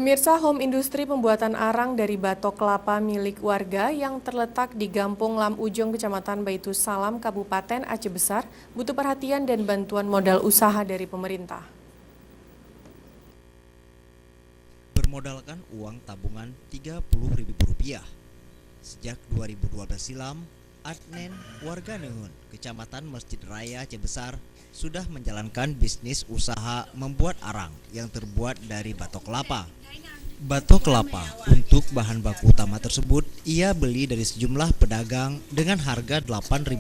Pemirsa, home industri pembuatan arang dari batok kelapa milik warga yang terletak di Gampong Lam Ujung, Kecamatan Baitus Salam, Kabupaten Aceh Besar, butuh perhatian dan bantuan modal usaha dari pemerintah. Bermodalkan uang tabungan Rp30.000. Sejak 2012 silam, Adnen, warga Nengun, Kecamatan Masjid Raya Aceh Besar, sudah menjalankan bisnis usaha membuat arang yang terbuat dari batok kelapa. Batok kelapa untuk bahan baku utama tersebut ia beli dari sejumlah pedagang dengan harga Rp8.000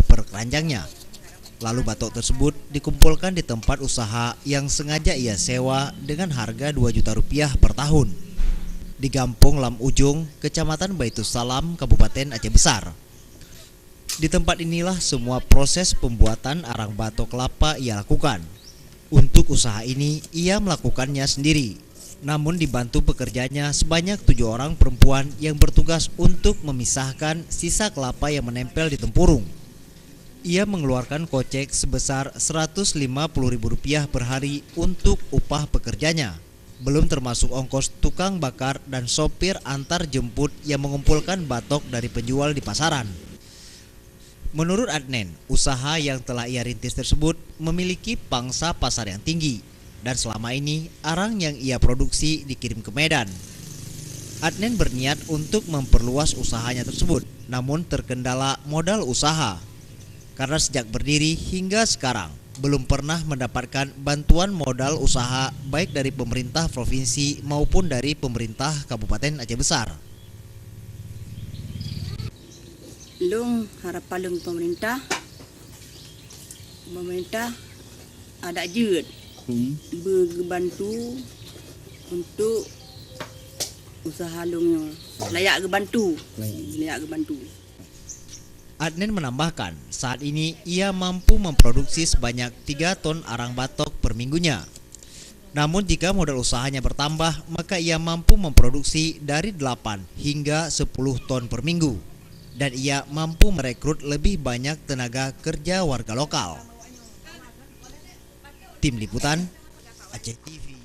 per keranjangnya. Lalu batok tersebut dikumpulkan di tempat usaha yang sengaja ia sewa dengan harga Rp2 juta per tahun di Gampong Lam Ujung, Kecamatan Baitus Salam, Kabupaten Aceh Besar. Di tempat inilah semua proses pembuatan arang batok kelapa ia lakukan. Untuk usaha ini ia melakukannya sendiri, namun dibantu pekerjanya sebanyak 7 orang perempuan yang bertugas untuk memisahkan sisa kelapa yang menempel di tempurung. Ia mengeluarkan kocek sebesar Rp150.000 per hari untuk upah pekerjanya, belum termasuk ongkos tukang bakar dan sopir antar jemput yang mengumpulkan batok dari penjual di pasaran. Menurut Adnen, usaha yang telah ia rintis tersebut memiliki pangsa pasar yang tinggi, dan selama ini arang yang ia produksi dikirim ke Medan. Adnen berniat untuk memperluas usahanya tersebut, namun terkendala modal usaha. Karena sejak berdiri hingga sekarang belum pernah mendapatkan bantuan modal usaha baik dari pemerintah provinsi maupun dari pemerintah Kabupaten Aceh Besar. Long harapan pemerintah ada jut berbantu untuk usaha long layak bantu. Adnen menambahkan, saat ini ia mampu memproduksi sebanyak 3 ton arang batok per minggunya. Namun jika modal usahanya bertambah, maka ia mampu memproduksi dari 8 hingga 10 ton per minggu. Dan ia mampu merekrut lebih banyak tenaga kerja warga lokal. Tim Liputan, Aceh TV.